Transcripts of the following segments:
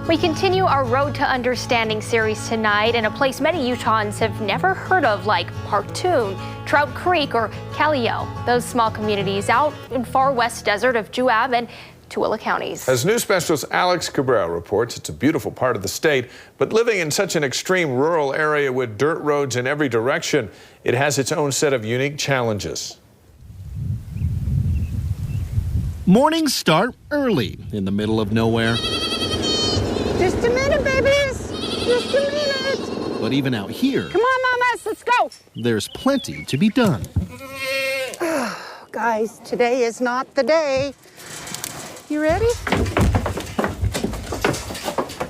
We continue our Road to Understanding series tonight in a place many Utahns have never heard of, like Partoun, Trout Creek, or Callao. Those small communities out in far west desert of Juab and Tooele Counties. As news specialist Alex Cabrero reports, it's a beautiful part of the state, but living in such an extreme rural area with dirt roads in every direction, it has its own set of unique challenges. Mornings start early in the middle of nowhere. Just a minute, babies. Just a minute. But even out here, come on, mamas, let's go. There's plenty to be done. Guys, today is not the day. You ready?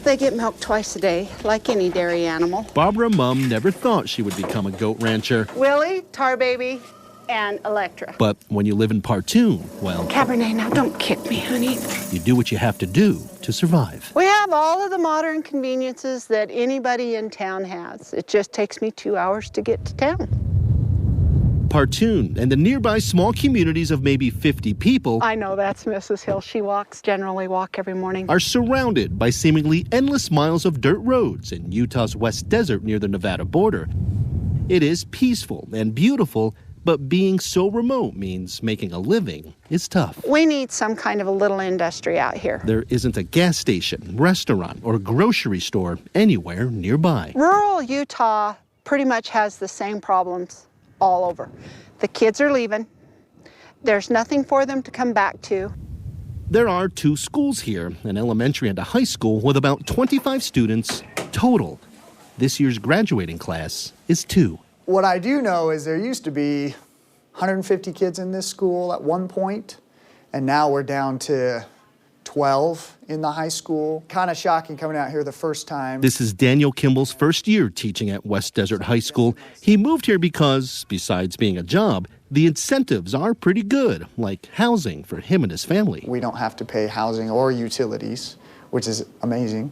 They get milk twice a day, like any dairy animal. Barbara Mum never thought she would become a goat rancher. Willie, Tar Baby, and Electra. But when you live in Partoun, well... Cabernet, now don't kick me, honey. You do what you have to do to survive. We have all of the modern conveniences that anybody in town has. It just takes me 2 hours to get to town. Partoun and the nearby small communities of maybe 50 people... I know, that's Mrs. Hill. She generally walk every morning. ...are surrounded by seemingly endless miles of dirt roads in Utah's West Desert near the Nevada border. It is peaceful and beautiful, but being so remote means making a living is tough. We need some kind of a little industry out here. There isn't a gas station, restaurant, or grocery store anywhere nearby. Rural Utah pretty much has the same problems all over. The kids are leaving. There's nothing for them to come back to. There are 2 schools here, an elementary and a high school with about 25 students total. This year's graduating class is 2. What I do know is there used to be 150 kids in this school at one point, and now we're down to 12 in the high school. Kind of shocking coming out here the first time. This is Daniel Kimball's first year teaching at West Desert High School. He moved here because, besides being a job, the incentives are pretty good, like housing for him and his family. We don't have to pay housing or utilities, which is amazing.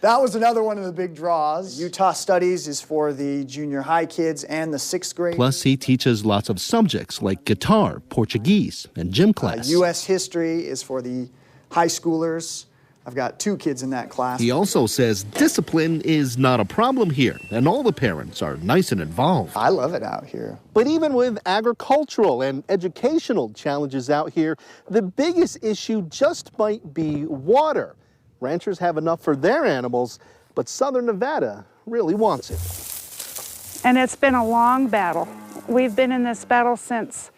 That was another one of the big draws. Utah Studies is for the junior high kids and the 6th grade. Plus, he teaches lots of subjects like guitar, Portuguese, and gym class. U.S. history is for the high schoolers. I've got 2 kids in that class. He also says discipline is not a problem here, and all the parents are nice and involved. I love it out here. But even with agricultural and educational challenges out here, the biggest issue just might be water. Ranchers have enough for their animals, but Southern Nevada really wants it. And it's been a long battle. We've been in this battle since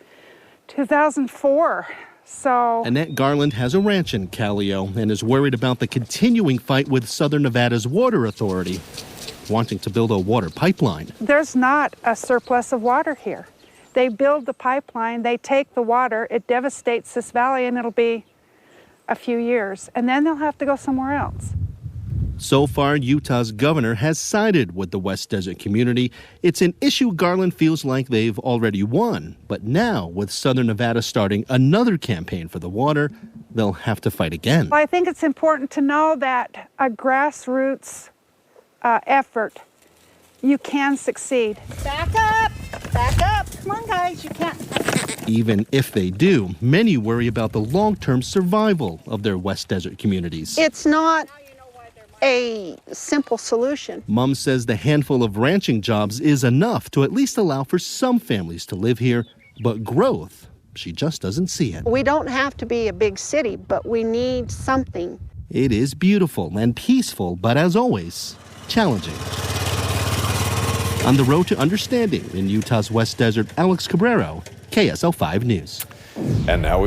2004. So Annette Garland has a ranch in Callao and is worried about the continuing fight with Southern Nevada's water authority, wanting to build a water pipeline. There's not a surplus of water here. They build the pipeline, they take the water, it devastates this valley, and it'll be a few years, and then they'll have to go somewhere else. So far, Utah's governor has sided with the West Desert community. It's an issue Garland feels like they've already won. But now, with Southern Nevada starting another campaign for the water, they'll have to fight again. Well, I think it's important to know that a grassroots effort, you can succeed. Back up! Back up! Come on, guys, you can't. Even if they do, many worry about the long-term survival of their West Desert communities. It's not a simple solution. Mom says the handful of ranching jobs is enough to at least allow for some families to live here, but growth, she just doesn't see it. We don't have to be a big city, but we need something. It is beautiful and peaceful, but as always, challenging. On the road to understanding in Utah's West Desert, Alex Cabrero, KSL 5 News. And now